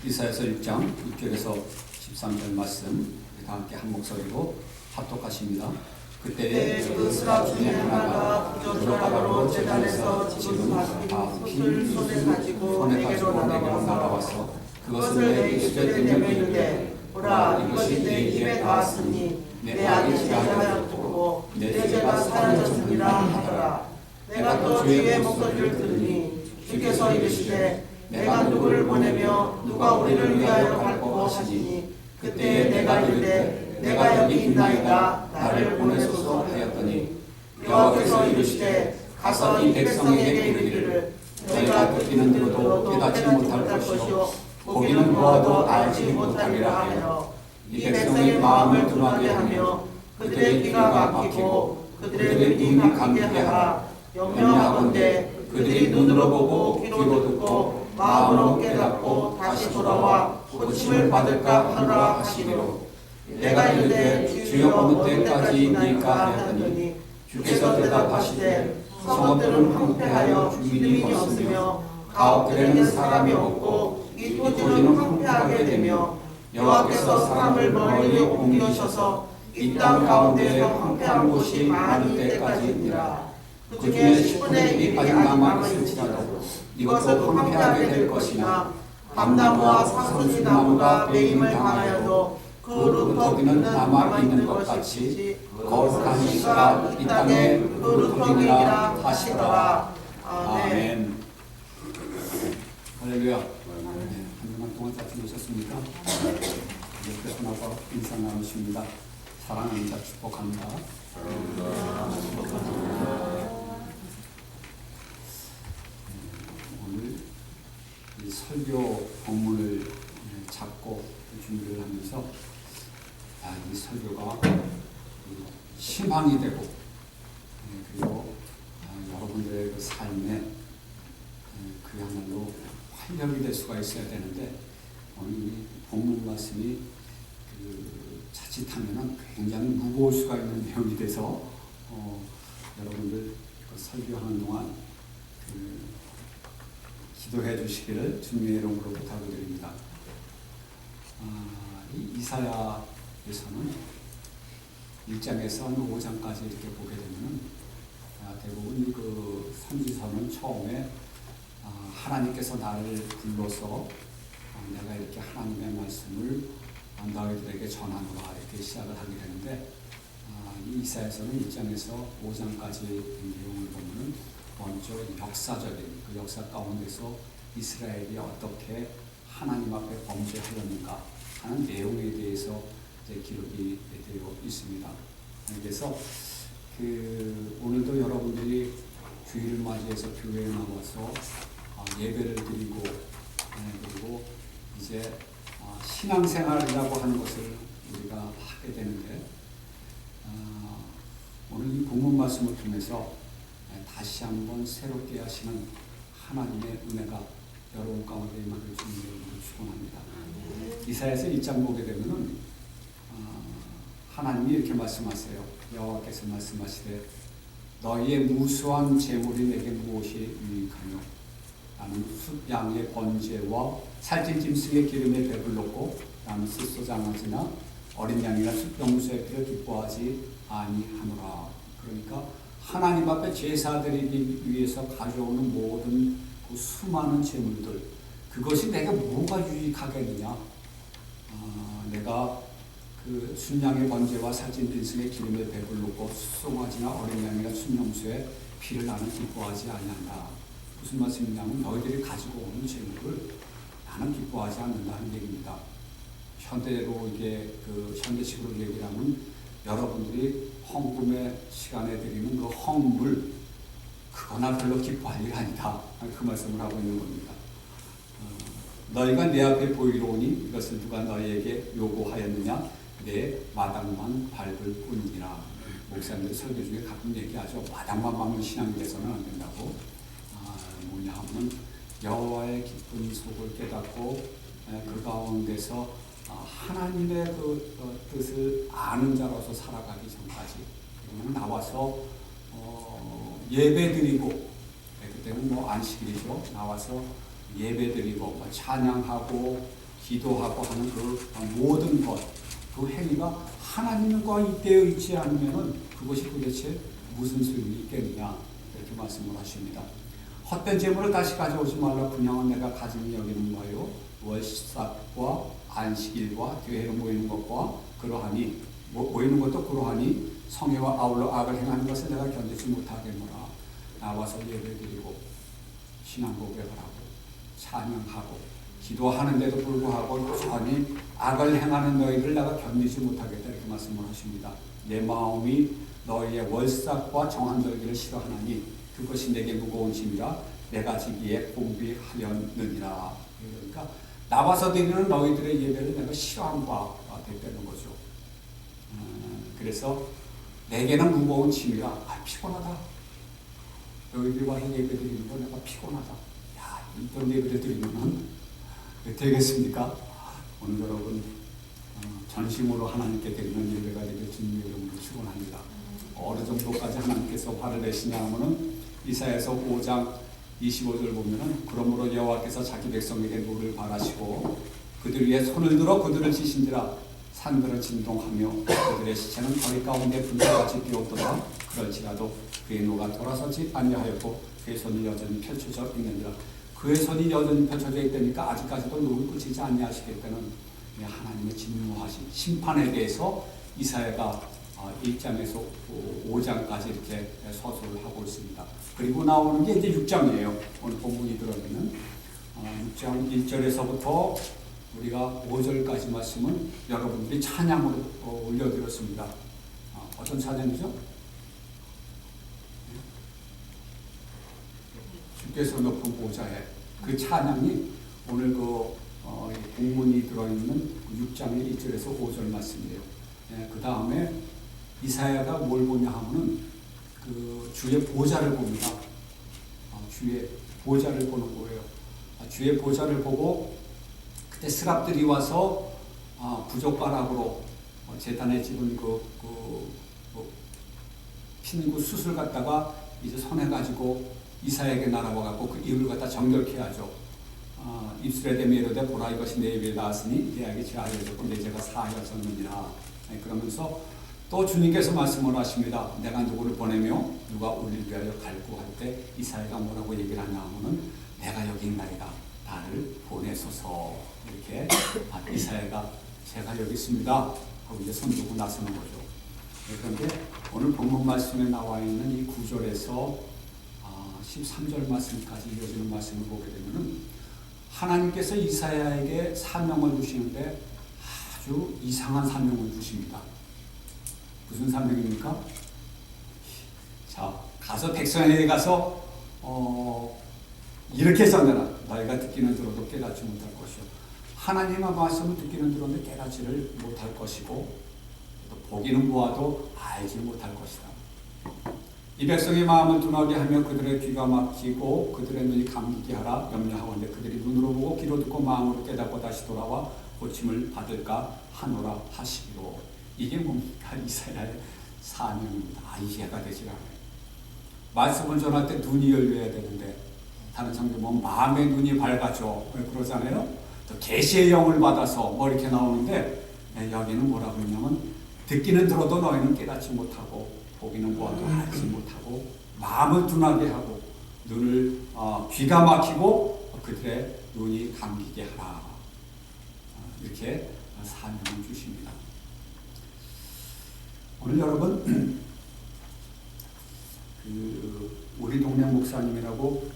이사야서 1장 6절에서 13절 말씀 다 함께 한 목소리로 합독하십니다. 그때 스라 중에 하나가 부조사로 제단에서 지금 빈 손에 가지고 내게로 날아와서 그것을 내 입술에 대며 이르되 보라 이것이 내 입에 닿았으니 내 악이 지나하였고 내 죄가 사라졌으니라 하더라. 내가 또 주의 목소리를 들으니 주께서 이르시되 내가 누구를 보내며 누가 우리를 위하여 갈고 하시니 그때에 내가 이르되 내가 여기 있나이다 나를 보내소서 하였더니 여호와께서 이르시되 가서 이 백성에게 이르기를 너희가 듣기는 들어도 깨닫지 못할 것이요 보기는 보아도 알지 못하리라 하며 이 백성의 마음을 둔하게 하며 그들의 귀가 막히고 그들의 눈이 감기게 하라. 염려하건대 그들이 눈으로 보고 귀로 듣고 마음으로 깨닫고 다시 돌아와 고침을 받을까 하노라 하시리로. 내가 이르되 주여 어느 때까지이니까 하였더니 주께서 대답하시되 성읍들은 황폐하여 주민이 없으며 가옥들에는 사람이 없고 이 토지는 황폐하게 되며 여호와께서 사람을 멀리 옮기셔서 이 땅 가운데에 황폐한 곳이 많을 때까지니라. 그 중에 10분의 1이 아직 남아있을지라도 이것도 황폐하게 될 것이나 감나무와 상수지 나무가 매임을 당하여도 그 루터기는 남아있는 것 같이 거룩한 이가 이 땅에 그 루터기니라 하시더라. 아멘. 할렐루야. 한 주간 동안 잘 지내셨습니까? 이렇게 나서 인사 나누십니다. 사랑합니다. 축복합니다. 오늘 이 설교 본문을 잡고 준비를 하면서 이 설교가 희망이 되고 그리고 여러분들의 그 삶에 그야말로 활력이 될 수가 있어야 되는데 오늘 이 본문 말씀이 자칫하면 굉장히 무거울 수가 있는 내용이 돼서 여러분들 설교하는 동안 기도해 주시기를 주님의 이름으로 부탁을 드립니다. 이 이사야에서는 1장에서 5장까지 이렇게 보게 되면 대부분 그 선지서는 처음에 하나님께서 나를 불러서 내가 이렇게 하나님의 말씀을 너희들에게 전하노라 이렇게 시작을 하게 되는데 이 이사야서는 1장에서 5장까지 내용을 보면 먼저 역사적인 그 역사 가운데서 이스라엘이 어떻게 하나님 앞에 범죄하였는가 하는 내용에 대해서 이제 기록이 되어 있습니다. 그래서 오늘도 여러분들이 주일을 맞이해서 교회에 나와서 예배를 드리고 그리고 이제 신앙생활이라고 하는 것을 우리가 하게 되는데 오늘 이 본문 말씀을 통해서 다시 한번 새롭게 하시는 하나님의 은혜가 여러분 가운데 임하길 주님의 이름으로 축원합니다. 이사야서 1장 보게 되면은 하나님이 이렇게 말씀하세요. 여호와께서 말씀하시되 너희의 무수한 재물이 내게 무엇이 유익하며 나는 숫 양의 번제와 살찐 짐승의 기름에 배불렀고 나는 숫소장아지나 어린 양이나 숫병수의 피를 기뻐하지 아니하노라. 그러니까 하나님 앞에 제사드리기 위해서 가져오는 모든 그 수많은 재물들 그것이 내게 뭐가 유익하겠느냐. 내가 그 순양의 번제와 살찐 짐승의 기름에 배불렀고 숫송아지나 어린 양이나 순용수의 피를 나는 기뻐하지 아니한다. 무슨 말씀이냐면 너희들이 가지고 오는 재물을 나는 기뻐하지 않는다는 얘기입니다. 현대로 이게 현대식으로 얘기를 하면 여러분들이 헌금의 시간에 드리는 그 헌물 그거나 별로 기뻐할 일 아니다. 그 말씀을 하고 있는 겁니다. 너희가 내 앞에 보이로오니 이것을 누가 너희에게 요구하였느냐? 내 마당만 밟을 뿐이라. 목사님들 설교 중에 가끔 얘기하죠. 마당만 밟는 신앙이 돼서는 안 된다고. 뭐냐 하면 여호와의 기쁜 속을 깨닫고 그 가운데서 하나님의 그 뜻을 아는 자로서 살아가기 전까지 그냥 나와서 예배드리고 그때는 뭐 안식일이죠. 나와서 예배드리고 찬양하고 기도하고 하는 그 모든 것, 그 행위가 하나님과 이때에 있지 않으면 그것이 도대체 무슨 소용이 있겠느냐 이렇게 말씀을 하십니다. 헛된 재물을 다시 가져오지 말라. 분양은 내가 가짐이 여기는 바요. 월삭과 안식일과 교회로 모이는 것과 그러하니 모이는 것도 그러하니 성회와 아울러 악을 행하는 것을 내가 견디지 못하겠노라. 나와서 예배드리고 신앙 고백을 하고 찬양하고 기도하는데도 불구하고 전히 악을 행하는 너희를 내가 견디지 못하겠다 이렇게 말씀을 하십니다. 내 마음이 너희의 월삭과 정한절기를 싫어하나니 그것이 내게 무거운 짐이라 내가 지기에 공비하였느니라. 그러니까 나와서 드리는 너희들의 예배를 내가 싫어한 바가 됐다는 거죠. 그래서 내게는 무거운 짐이라 피곤하다. 너희들과 예배 드리는 거 내가 피곤하다. 야, 이런 예배를 드리면 되겠습니까? 오늘 여러분 전심으로 하나님께 드리는 예배가 되길 주님의 이름으로 축원합니다. 어느 정도까지 하나님께서 화를 내시냐 하면은 이사야서 5장 25절 보면은 그러므로 여호와께서 자기 백성에게 노를 바라시고 그들 위에 손을 들어 그들을 치신지라 산들은 진동하며 그들의 시체는 거리 가운데 불꽃같이 뛰어오더라. 그럴지라도 그의 노가 돌아서지 아니하였고 그의 손이 여전히 펼쳐져 있느니라. 그의 손이 여전히 펼쳐져 있다니까 아직까지도 노를 그치지 아니하시겠다는 하나님의 진노하신 심판에 대해서 이사야가 1장에서 5장까지 이렇게 서술을 하고 있습니다. 그리고 나오는 게 이제 6장이에요. 오늘 본문이 들어있는 6장 1절에서부터 우리가 5절까지 말씀은 여러분들이 찬양으로 올려드렸습니다. 어떤 찬양이죠? 주께서 높은 보좌에 그 찬양이 오늘 본문이 들어있는 6장의 1절에서 5절 말씀이에요. 그 다음에 이사야가 뭘 보냐 하면은 그 주의 보좌를 봅니다. 주의 보좌를 보는 거예요. 주의 보좌를 보고 그때 스랍들이 와서 부족가락으로 제단에 집은 핀구 숯을 갖다가 이제 손에 가지고 이사야에게 날아와갖고 그 입을 갖다 정결케 하죠. 입술에 대며 이르되 보라 이것이 내 입에 나왔으니 대학이 제하여졌고 내 죄가 사하였느니라. 그러면서 또 주님께서 말씀을 하십니다. 내가 누구를 보내며 누가 우리를 위하여 갈고 할 때 이사야가 뭐라고 얘기를 하냐 하면은 내가 여기 있나이다. 나를 보내소서. 이렇게 이사야가 제가 여기 있습니다 하고 이제 손들고 나서는 거죠. 그런데 오늘 본문 말씀에 나와 있는 이 9절에서 13절 말씀까지 이어지는 말씀을 보게 되면은 하나님께서 이사야에게 사명을 주시는데 아주 이상한 사명을 주십니다. 무슨 사명입니까? 자, 가서 백성에게 가서 이렇게 전하라. 너희가 듣기는 들어도 깨닫지 못할 것이요. 하나님의 말씀을 듣기는 들었는데 깨닫지를 못할 것이고 또 보기는 보아도 알지 못할 것이다. 이 백성의 마음을 둔하게 하며 그들의 귀가 막히고 그들의 눈이 감기게 하라 염려하건대 그들이 눈으로 보고 귀로 듣고 마음으로 깨닫고 다시 돌아와 고침을 받을까 하노라 하시기로. 이게 뭡니까? 이사야의 사명입니다. 이해가 되지 않아요. 말씀을 전할 때 눈이 열려야 되는데 다른 성경 보면 마음의 눈이 밝아져 그러잖아요. 또 계시의 영을 받아서 뭐 이렇게 나오는데 여기는 뭐라고 했냐면 듣기는 들어도 너희는 깨닫지 못하고 보기는 보아도 알지 못하고 마음을 둔하게 하고 눈을 귀가 막히고 그들의 눈이 감기게 하라. 이렇게 사명을 주십니다. 오늘 여러분 우리 동네 목사님이라고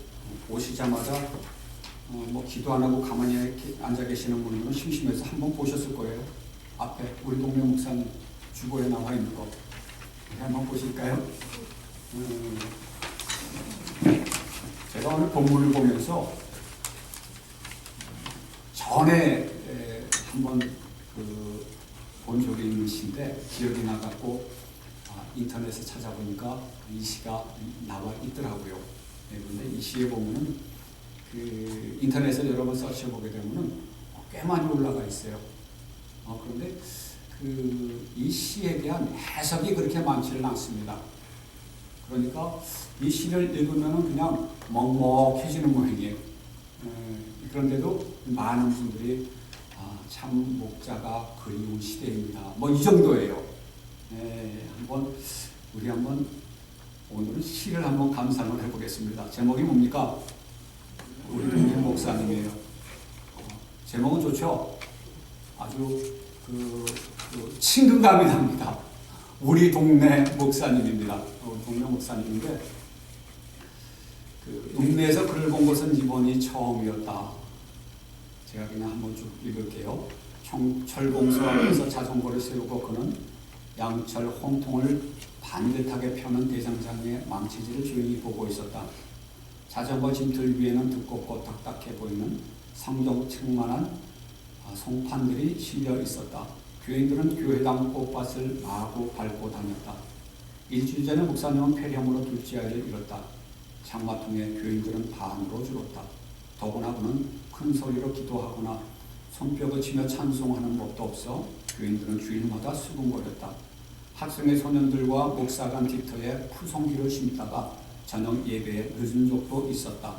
오시자마자 뭐 기도 안 하고 가만히 앉아 계시는 분들은 심심해서 한번 보셨을 거예요. 앞에 우리 동네 목사님 주보에 나와 있는 거 한번 보실까요? 제가 오늘 본문을 보면서 전에 한번 본 적이 있는 시인데 기억이 나갖고 인터넷에 찾아보니까 이 시가 나와 있더라고요. 그런데 이 시에 보면은 인터넷에 여러 번 서치해보게 되면은 꽤 많이 올라가 있어요. 그런데 이 시에 대한 해석이 그렇게 많지는 않습니다. 그러니까 이 시를 읽으면은 그냥 먹먹해지는 모양이에요. 그런데도 많은 분들이 참 목자가 그리운 시대입니다. 뭐 이 정도예요. 우리 한번 오늘은 시를 한번 감상을 해보겠습니다. 제목이 뭡니까? 우리 동네 목사님이에요. 제목은 좋죠. 아주 친근감이 납니다. 우리 동네 목사님입니다. 우리 동네 목사님인데 읍내에서 글을 본 것은 이번이 처음이었다. 제가 그냥 한번 쭉 읽을게요. 철봉소 앞에서 자전거를 세우고 그는 양철 홍통을 반듯하게 펴는 대장장의 망치질을 조용히 보고 있었다. 자전거 짐틀 위에는 두껍고 딱딱해 보이는 성경책만한 송판들이 실려 있었다. 교인들은 교회당 꽃밭을 마구 밟고 다녔다. 일주일 전에 목사님은 폐렴으로 둘째 아이를 잃었다. 장마통에 교인들은 반으로 줄었다. 더구나 그는 큰 소리로 기도하거나 손뼉을 치며 찬송하는 법도 없어 교인들은 주일마다 수군거렸다. 학생의 소년들과 목사관 뒷터에 푸송기를 심다가 저녁 예배에 늦은 적도 있었다.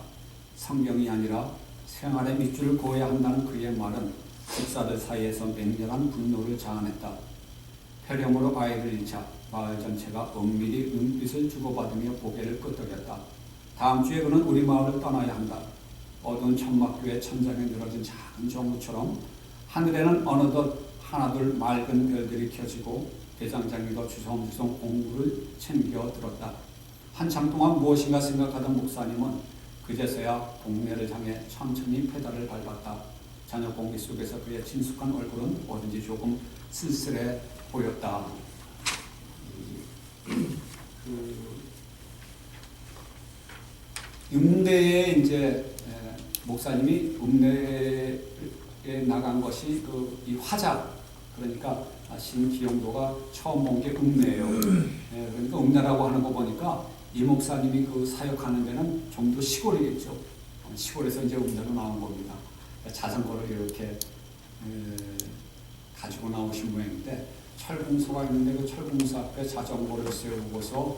성경이 아니라 생활의 밑줄을 그어야 한다는 그의 말은 집사들 사이에서 맹렬한 분노를 자아냈다. 폐렴으로 아이를 잃자 마을 전체가 은밀히 눈빛을 주고받으며 고개를 끄덕였다. 다음 주에 그는 우리 마을을 떠나야 한다. 어두운 천막교의 천장에 늘어진 작은 정우처럼 하늘에는 어느덧 하나둘 맑은 별들이 켜지고 대장장이가 주섬주섬 공구를 챙겨 들었다. 한참 동안 무엇인가 생각하던 목사님은 그제서야 동네를 향해 천천히 페달을 밟았다. 저녁 공기 속에서 그의 친숙한 얼굴은 어딘지 조금 쓸쓸해 보였다. 읍내에 이제 목사님이 읍내에 나간 것이 이 화작, 그러니까 신기용도가 처음 본 게 읍내예요. 그러니까 읍내라고 하는 거 보니까 이 목사님이 사역하는 데는 좀 더 시골이겠죠. 시골에서 이제 읍내로 나온 겁니다. 자전거를 이렇게 가지고 나오신 모양인데 철공소가 있는데 그 철공소 앞에 자전거를 세우고서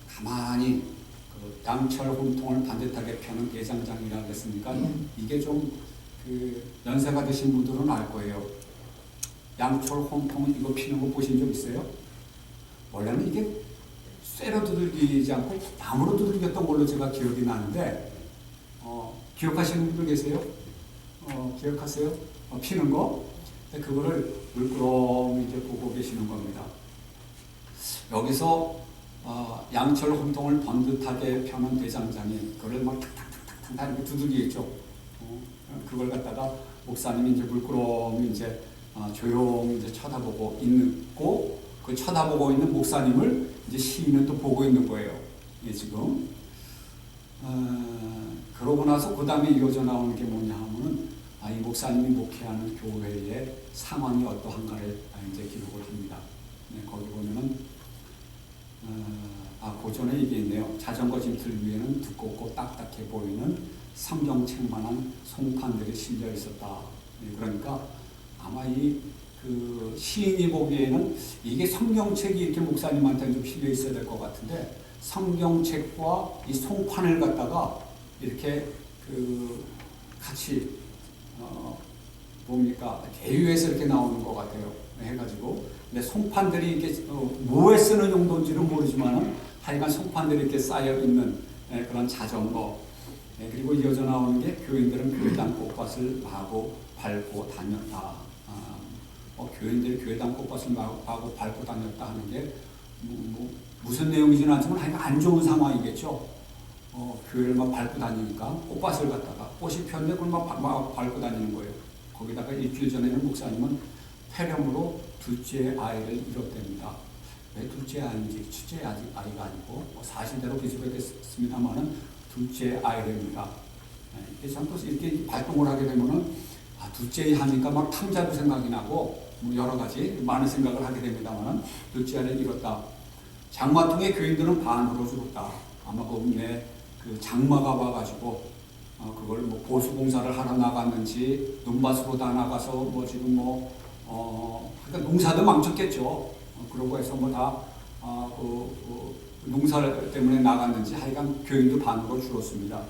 가만히 양철 혼통을 반듯하게 펴는 대장장이라고 했으니까 이게 좀 연세가 드신 분들은 알 거예요. 양철 혼통 이거 피는 거 보신 적 있어요? 원래는 이게 쇠로 두들기지 않고 나무로 두들겼던 걸로 제가 기억이 나는데 기억하시는 분들 계세요? 기억하세요? 피는 거? 그거를 물끄러미 이제 보고 계시는 겁니다. 여기서 양철 혼통을 번듯하게 펴는 대장장이 그걸 막 탁탁탁탁 이렇게 두들기겠죠. 그걸 갖다가 목사님이 이제 물끄러미 이제 조용히 이제 쳐다보고 있고 그 쳐다보고 있는 목사님을 이제 시인은 또 보고 있는 거예요. 이게 지금. 그러고 나서 그 다음에 이어져 나오는 게 뭐냐 하면은 이 목사님이 목회하는 교회의 상황이 어떠한가를 이제 기록을 합니다. 거기 보면은 고전에 이게 있네요. 자전거 짐틀 위에는 두껍고 딱딱해 보이는 성경책만한 송판들이 실려 있었다. 그러니까 아마 그 시인이 보기에는 이게 성경책이 이렇게 목사님한테 좀 실려 있어야 될 것 같은데 성경책과 이 송판을 갖다가 이렇게 같이 뭡니까 대유해서 이렇게 나오는 것 같아요. 해가지고 근데 송판들이 이렇게 뭐에 쓰는 용도인지는 모르지만 하여간 송판들이 이렇게 쌓여 있는 그런 자전거. 그리고 이어져 나오는 게 교인들은 교회당 꽃밭을 마구 밟고 다녔다. 교인들이 교회당 꽃밭을 마구 밟고 다녔다 하는 게 무슨 내용이지는 않지만 하여간 안 좋은 상황이겠죠. 교회를 막 밟고 다니니까 꽃밭을 갖다가 꽃이 폈는데 그걸 막 밟고 다니는 거예요. 거기다가 일주일 전에는 목사님은 폐렴으로 둘째 아이를 잃었답니다. 왜 둘째 아이인지 첫째 아이가 아니고 사실대로 기술하겠습니다만은 둘째 아이랍니다. 이게 참 또 이렇게 발동을 하게 되면은 둘째 하니까 막 탕자도 생각이 나고 여러 가지 많은 생각을 하게 됩니다만은 둘째 아이를 잃었다. 장마통에 교인들은 반으로 죽었다. 아마 그 장마가 와가지고 그걸 보수공사를 하러 나갔는지 눈밭으로 다 나가서 지금 그러니까 농사도 망쳤겠죠. 그러고 해서 농사 때문에 나갔는지 하여간 교인도 반으로 줄었습니다.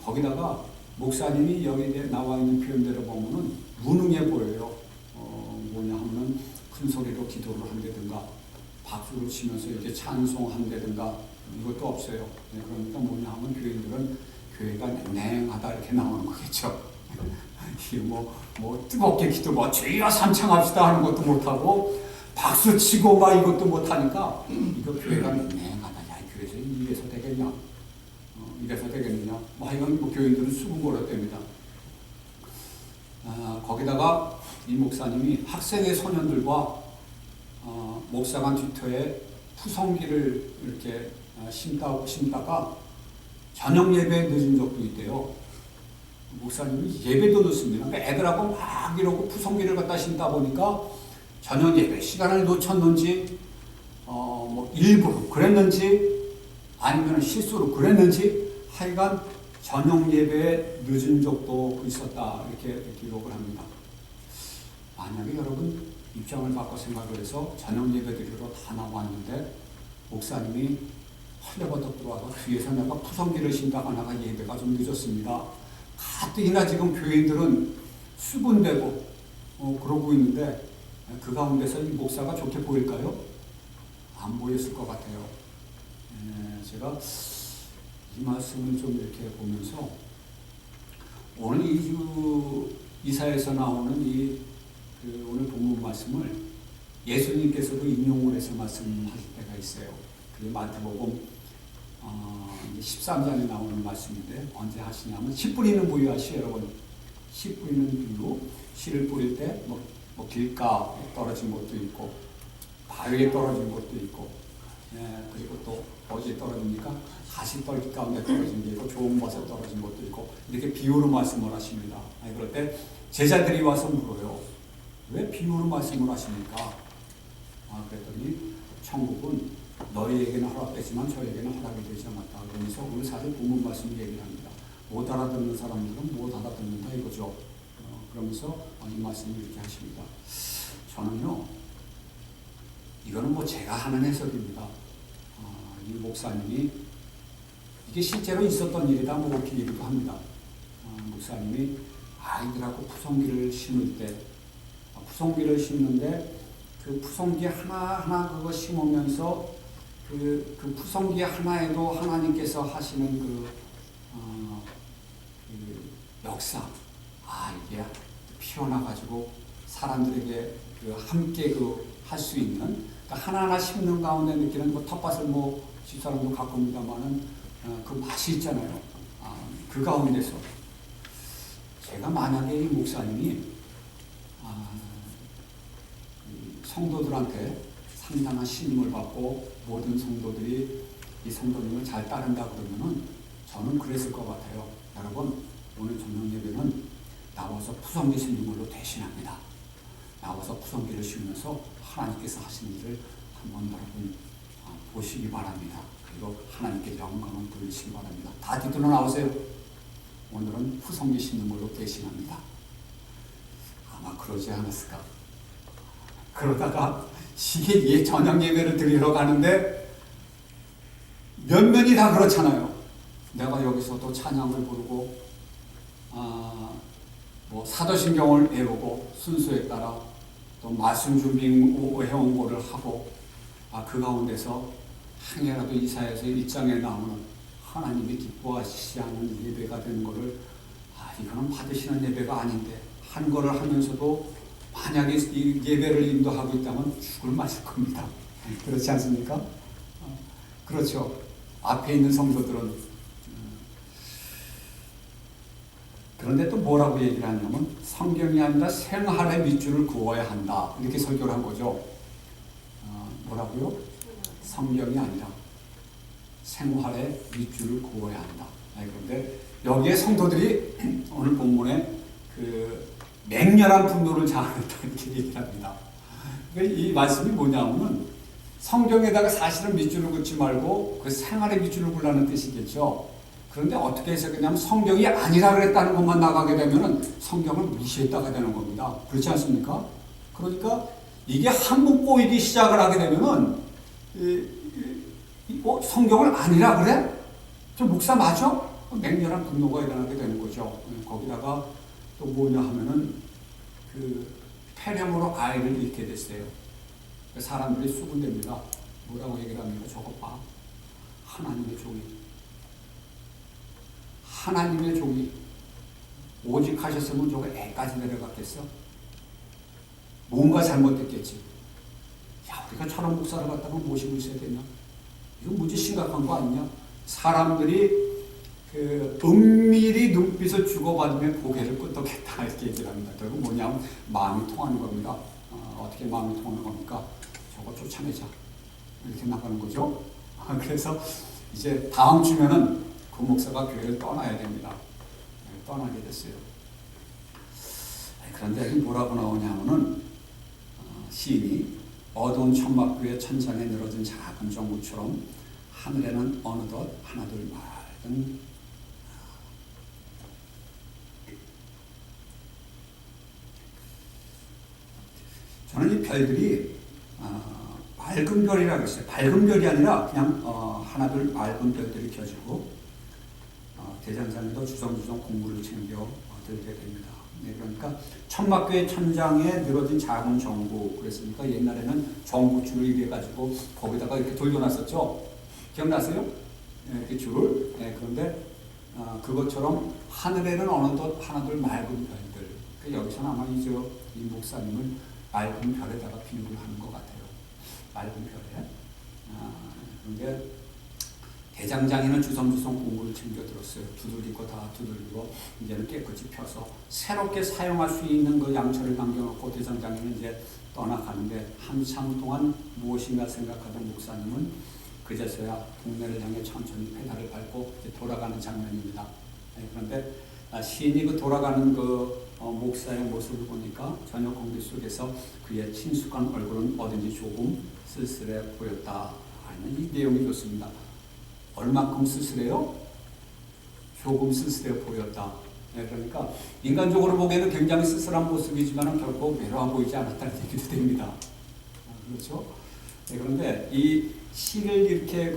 거기다가 목사님이 여기에 나와 있는 표현대로 보면은 무능해 보여요. 뭐냐 하면은 큰 소리로 기도를 한다든가 박수를 치면서 이렇게 찬송한다든가 이것도 없어요. 네, 그러니까 뭐냐 하면 교인들은 교회가 냉랭하다 이렇게 나오는 거겠죠. 이게 뭐 뜨겁게 기도 주여 삼창합시다 하는 것도 못하고 박수 치고 막 이것도 못하니까 이거 교회가 냉랭하다. 야, 교회에서 이래서 되겠냐? 이래서 되겠느냐? 이건 교인들은 수군거렸답니다. 거기다가 이 목사님이 학생의 소년들과 목사관 뒤터에 푸성기를 이렇게 심다가 저녁 예배에 늦은 적도 있대요. 목사님이 예배도 늦습니다. 그러니까 애들하고 막 이러고 푸성기를 갖다 심다 보니까 저녁 예배 시간을 놓쳤는지 일부러 그랬는지 아니면 실수로 그랬는지 하여간 저녁 예배에 늦은 적도 있었다 이렇게 기록을 합니다. 만약에 여러분 입장을 바꿔 생각을 해서 저녁 예배 드리러 다 나왔는데 목사님이 헐레버덕 들어와서 뒤에서 내가 푸성기를 신다가 나가 예배가 좀 늦었습니다. 가뜩이나 지금 교인들은 수군되고 그러고 있는데 그 가운데서 이 목사가 좋게 보일까요? 안 보였을 것 같아요. 제가 이 말씀을 좀 이렇게 보면서 오늘 이사에서 나오는 오늘 본문 말씀을 예수님께서도 인용을 해서 말씀하실 때가 있어요. 그게 마태복음 13장에 나오는 말씀인데 언제 하시냐면 씨 뿌리는 부유와 씨 여러분 씨 뿌리는 부유 씨를 뿌릴 때 길가에 떨어진 것도 있고 바위에 떨어진 것도 있고 그리고 또 어디에 떨어집니까? 가시떨기 가운데 떨어진 게 있고 좋은 곳에 떨어진 것도 있고 이렇게 비유로 말씀을 하십니다. 그럴 때 제자들이 와서 물어요. 왜 비유로 말씀을 하십니까? 그랬더니 천국은 너희에게는 허락되지만 저에게는 허락이 되지 않았다. 그러면서 오늘 사실 본문 말씀을 얘기를 합니다. 못 알아듣는 사람들은 못 알아듣는다 이거죠. 그러면서 이 말씀을 이렇게 하십니다. 저는요, 이거는 제가 하는 해석입니다. 이 목사님이 이게 실제로 있었던 일이다 이렇게 얘기도 합니다. 목사님이 아이들하고 푸성기를 심을 때 푸성기를 심는데 그 푸성기 하나하나 그거 심으면서 그 푸성기 하나에도 하나님께서 하시는 그 역사 이게 피어나가지고 사람들에게 함께 할 수 있는 그러니까 하나하나 심는 가운데 느끼는 텃밭을 집사람도 가끔입니다만은 그 맛이 있잖아요. 그 가운데서 제가 만약에 이 목사님이 성도들한테 상당한 신임을 받고 모든 성도들이 이 성도님을 잘 따른다 그러면은 저는 그랬을 것 같아요. 여러분 오늘 저녁 예배는 나와서 푸성기 심는 걸로 대신합니다. 나와서 푸성기를 심으면서 하나님께서 하신 일을 한번 여러분 보시기 바랍니다. 그리고 하나님께 영광을 돌리시기 바랍니다. 다 뒤돌아 나오세요. 오늘은 푸성기 심는 걸로 대신합니다. 아마 그러지 않았을까. 그러다가 이게 저녁 예배를 드리러 가는데 면면이 다 그렇잖아요. 내가 여기서도 찬양을 부르고 사도신경을 외우고 순서에 따라 또 말씀 준비해온 거를 하고 그 가운데서 항해라도 이사야서 1장에 나오는 하나님이 기뻐하시지 않는 예배가 되는 거를 이거는 받으시는 예배가 아닌데 한 거를 하면서도 만약에 이 예배를 인도하고 있다면 죽을 맛일 겁니다. 그렇지 않습니까? 그렇죠. 앞에 있는 성도들은 그런데 또 뭐라고 얘기를 하냐면 성경이 아니라 생활의 밑줄을 그어야 한다. 이렇게 설교를 한 거죠. 뭐라고요? 성경이 아니라 생활의 밑줄을 그어야 한다. 그런데 여기에 성도들이 오늘 본문에 맹렬한 분노를 자아냈다 이렇게 얘기를 합니다. 이 말씀이 뭐냐면 성경에다가 사실은 밑줄을 긋지 말고 그 생활의 밑줄을 굴라는 뜻이겠죠. 그런데 어떻게 해석했냐면 성경이 아니라 그랬다는 것만 나가게 되면 성경을 무시했다가 되는 겁니다. 그렇지 않습니까? 그러니까 이게 한번 꼬이기 시작을 하게 되면 성경을 아니라 그래? 저 목사 맞아? 맹렬한 분노가 일어나게 되는 거죠. 거기다가 또 뭐냐 하면은 그 폐렴으로 아이를 잃게 됐어요. 사람들이 수군됩니다. 뭐라고 얘기를 합니까? 저거 봐. 하나님의 종이. 하나님의 종이. 오직 하셨으면 저거 애까지 내려갔겠어? 뭔가 잘못됐겠지. 야, 우리가 저런 목사를 갖다가 모시고 있어야 되냐? 이거 무지 심각한 거 아니냐? 사람들이 그 은밀히 눈빛을 주고받으면 고개를 끄덕했다 이렇게 얘기를 합니다. 결국 뭐냐면 마음이 통하는 겁니다. 어떻게 마음이 통하는 겁니까? 저거 쫓아내자 이렇게 나가는 거죠. 그래서 이제 다음 주면은 그 목사가 교회를 떠나야 됩니다. 떠나게 됐어요. 그런데 여기 뭐라고 나오냐면은 시인이 어두운 천막교의 천장에 늘어진 작은 정구처럼 하늘에는 어느덧 하나둘 맑은 저는 이 별들이 밝은 별이라고 했어요. 밝은 별이 아니라 그냥 하나둘 맑은 별들이 켜지고 대장장이도 주섬주섬 공물을 챙겨 들게 됩니다. 네, 그러니까 천막교의 천장에 늘어진 작은 정구 그랬으니까 옛날에는 정구줄을 이래 가지고 거기다가 이렇게 돌려놨었죠. 기억나세요? 네, 이렇게 줄을. 네, 그런데 그것처럼 하늘에는 어느덧 하나둘 맑은 별들. 그러니까 여기서는 아마 이 목사님을 맑은 별에다가 비유를 하는 것 같아요. 맑은 별에. 그런데 대장장이는 주섬주섬 공물을 챙겨 들었어요. 두들기고 다 두들기고 이제는 깨끗이 펴서 새롭게 사용할 수 있는 그 양철을 남겨놓고 대장장이는 이제 떠나가는데 한참 동안 무엇인가 생각하던 목사님은 그제서야 동네를 향해 천천히 페달을 밟고 이제 돌아가는 장면입니다. 그런데 시인이 그 돌아가는 그 목사의 모습을 보니까 저녁 공기 속에서 그의 친숙한 얼굴은 어딘지 조금 쓸쓸해 보였다 하는 이 내용이 좋습니다. 얼만큼 쓸쓸해요? 조금 쓸쓸해 보였다. 그러니까 인간적으로 보기에는 굉장히 쓸쓸한 모습이지만 결코 외로워 보이지 않았다는 얘기도 됩니다. 그렇죠? 그런데 이 시를 이렇게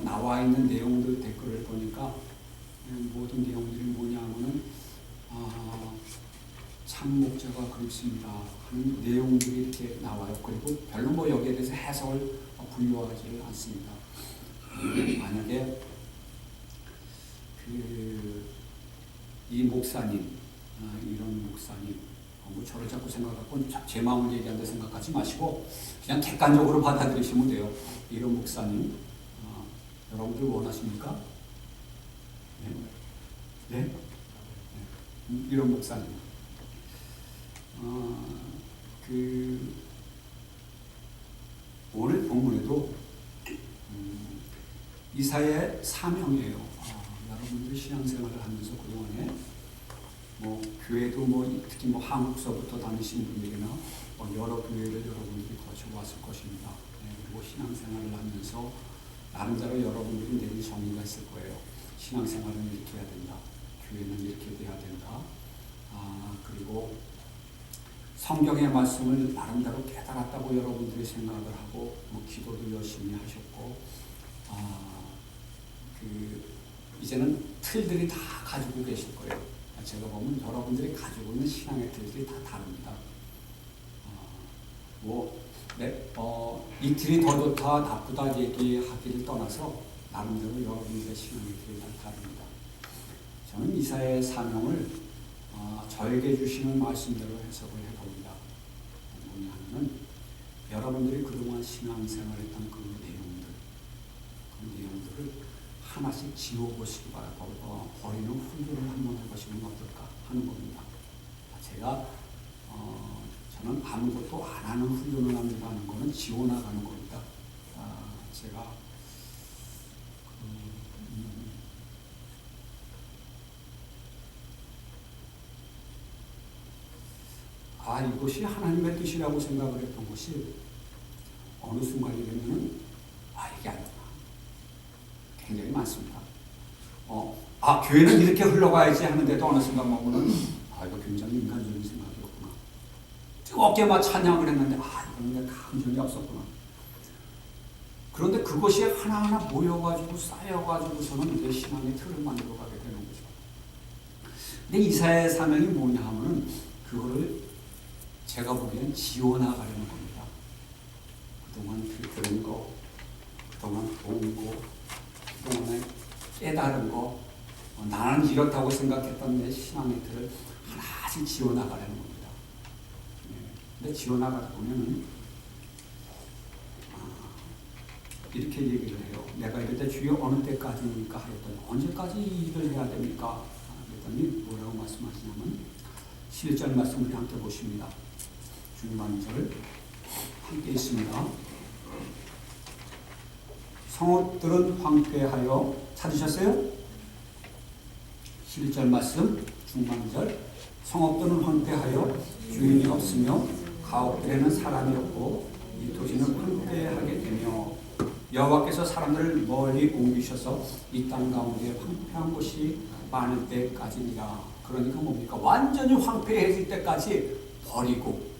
나와 있는 내용들 댓글을 보니까 모든 내용들이 뭐냐면은 참 목자가 그립습니다 하는 내용들이 이렇게 나와요. 그리고 별로 뭐 여기에 대해서 해석을 부유하지를 않습니다. 만약에 이 목사님, 이런 목사님, 뭐 저를 자꾸 생각하고 제 마음을 얘기한다 생각하지 마시고 그냥 객관적으로 받아들이시면 돼요. 이런 목사님, 여러분들 원하십니까? 네? 네? 이런 목사님. 오늘 본문에도 이사야의 사명이에요. 여러분들이 신앙생활을 하면서 그동안에 뭐 교회도 특히 한국서부터 다니신 분들이나 여러 교회를 여러분들이 거쳐왔을 것입니다. 그리고 신앙생활을 하면서 나름대로 여러분들이 내린 정의가 있을 거예요. 신앙생활은 이렇게 해야 된다. 교회는 이렇게 돼야 된다. 그리고 성경의 말씀을 나름대로 깨달았다고 여러분들이 생각을 하고 기도도 열심히 하셨고 이제는 틀들이 다 가지고 계실 거예요. 제가 보면 여러분들이 가지고 있는 신앙의 틀들이 다 다릅니다. 이틀이 더 좋다, 나쁘다 얘기하기를 떠나서 나름대로 여러분들의 신앙의 틀이 다 다릅니다. 저는 이사야의 사명을 저에게 주시는 말씀대로 해석을 해봅니다. 뭐냐면 여러분들이 그동안 신앙생활했던 그 내용들을 하나씩 지워보시기 바라고 버리는 훈련을 한번 해보시면 어떨까 하는 겁니다. 저는 아무것도 안 하는 훈련을 합니다 하는 거는 지워나가는 겁니다. 이것이 하나님의 뜻이라고 생각을 했던 것이 어느 순간이 되면은 이게 아니구나. 굉장히 많습니다. 교회는 이렇게 흘러가야지 하는데도 어느 순간 보면은 이거 굉장히 인간적인 생각이었구나. 뜨겁게 막 찬양을 했는데 이건 내 감정이 없었구나. 그런데 그것이 하나하나 모여가지고 쌓여가지고서는 내 신앙의 틀을 만들어가게 되는 거죠. 근데 이사야의 사명이 뭐냐 하면은 그거를 제가 보기엔 지워나가려는 겁니다. 그동안 들은 거, 그동안 본 거, 그동안에 깨달은 거, 나는 이렇다고 생각했던 내 신앙의 틀을 하나씩 지워나가려는 겁니다. 근데 지워나가다 보면은 이렇게 얘기를 해요. 내가 이럴 때 주여 어느 때까지니까 하였더니 언제까지 이 일을 해야 됩니까? 그랬더니 뭐라고 말씀하시냐면 11절 말씀을 함께 보십니다. 중반절 함께 있습니다. 성읍들은 황폐하여 찾으셨어요? 11절 말씀 중반절 성읍들은 황폐하여 주인이 없으며 가옥들에는 사람이 없고 이 도시는 황폐하게 되며 여호와께서 사람들을 멀리 옮기셔서 이 땅 가운데 황폐한 곳이 많을 때까지니라. 그러니까 뭡니까? 완전히 황폐해질 때까지 버리고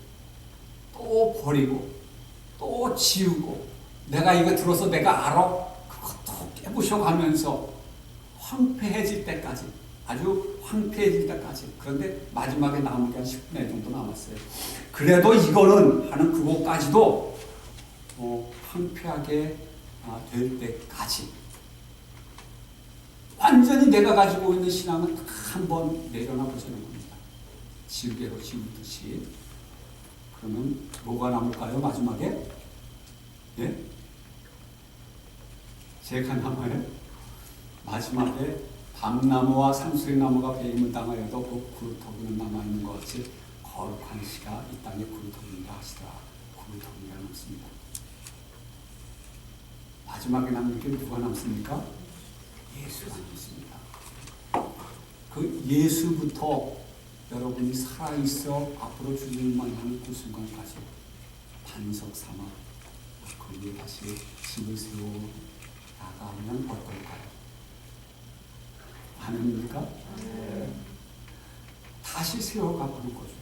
또 지우고 내가 이거 들어서 내가 알아? 그것도 깨부셔가면서 황폐해질 때까지, 아주 황폐해질 때까지. 그런데 마지막에 남은 게 한 10분의 1 정도 남았어요. 그래도 이거는 하는 그것까지도 황폐하게 될 때까지 완전히 내가 가지고 있는 신앙은 한번 내려놔 보자는 겁니다. 지우개로 지우듯이. 그러면 뭐가 남을까요? 마지막에? 예? 제가 남아요? 마지막에 밤나무와 산수리나무가 배임을 당하여도 그 구루터기는 남아있는 것 같이 거룩한 시가 이 땅에 구루터기라 하시더라. 구루터기가 남습니다. 마지막에 남는 게 누가 남습니까? 예수가 남습니다. 그 예수부터 여러분이 살아있어 앞으로 주님만 하는 그 순간까지 반석 삼아 거기에 다시 집을 세워 나가면 어떨까요? 아닙니까? 다시 세워가 보는 거죠.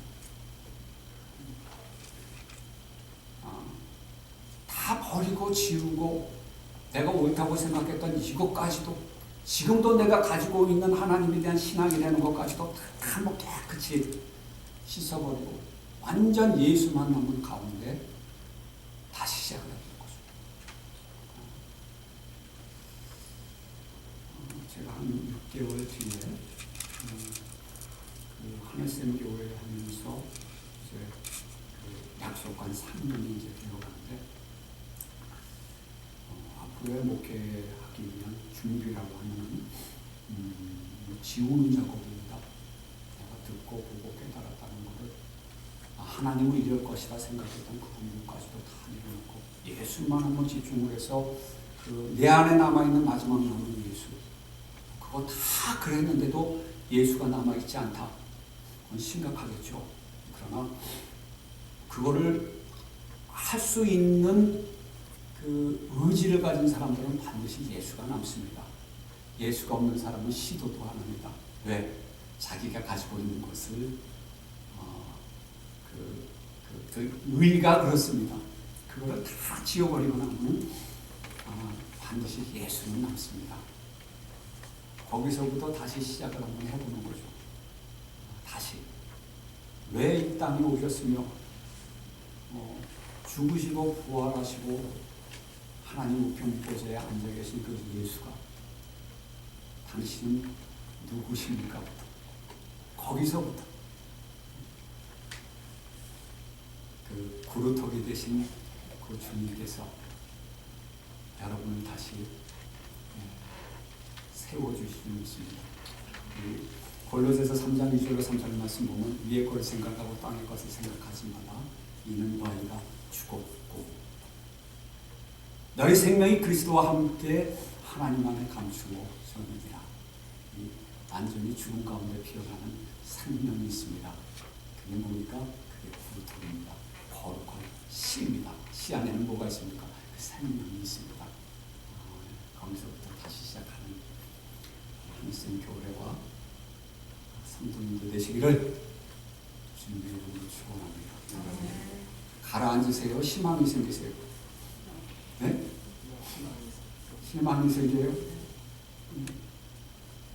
다 버리고 지우고 내가 옳다고 생각했던 이것까지도 지금도 내가 가지고 있는 하나님에 대한 신앙이라는 것까지도 다 뭐 깨끗이 씻어버리고 완전 예수만 남은 가운데 다시 시작을 하는 거죠. 제가 한 6개월 뒤에 그 하늘샘 교회 하면서 이제 그 약속한 3년이 이제 되어가는데 앞으로의 목회하기 위한 준비라고 하면 지우는 작업입니다. 내가 듣고 보고 깨달았다는 것을 하나님은 이럴 것이다 생각했던 그 부분까지도 다 내려놓고 예수만 한번 집중을 해서 그 내 안에 남아있는 마지막 남은 예수, 그거 다 그랬는데도 예수가 남아있지 않다. 그건 심각하겠죠. 그러나 그거를 할 수 있는 그 의지를 가진 사람들은 반드시 예수가 남습니다. 예수가 없는 사람은 시도도 안 합니다. 왜? 자기가 가지고 있는 것을 그 의가 그렇습니다. 그거를 다 지워버리고 나면 반드시 예수는 남습니다. 거기서부터 다시 시작을 한번 해보는 거죠. 다시 왜 이 땅에 오셨으며 죽으시고 부활하시고 하나님 우편 보좌에 앉아 계신 그 예수가 당신은 누구십니까? 거기서부터 그 구루터기 되신 그 주님께서 여러분을 다시 세워주시는 것입니다. 골로새서 3장 2절로 3절 말씀 보면 위의 것을 생각하고 땅의 것을 생각하지 마라. 이는 너희가 죽었고 너희 생명이 그리스도와 함께 하나님 안에 감추어졌느니라. 이 완전히 죽음 가운데 피어나는 생명이 있습니다. 그게 뭡니까? 그게 구루터기입니다. 거룩한 씨입니다. 씨 안에는 뭐가 있습니까? 그 생명이 있습니다. 거기서부터 다시 시작하는 하늘샘 교회와 성도님들 되시기를 주님의 이름으로 축원합니다. 가라앉으세요. 희망이 생기세요. 네? 희망이 생겨요.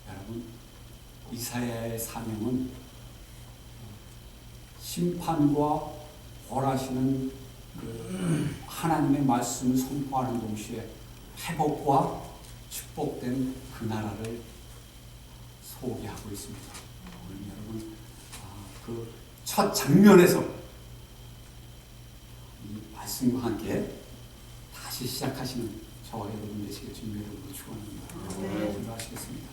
여러분, 이사야의 사명은 심판과 벌하시는 그 하나님의 말씀을 선포하는 동시에 회복과 축복된 그 나라를 소개하고 있습니다. 오늘 여러분, 그 첫 장면에서 이 말씀과 함께 다시 시작하시는 저와 여러분 되시길 주님의 이름으로 축원합니다. 기도하시겠습니다.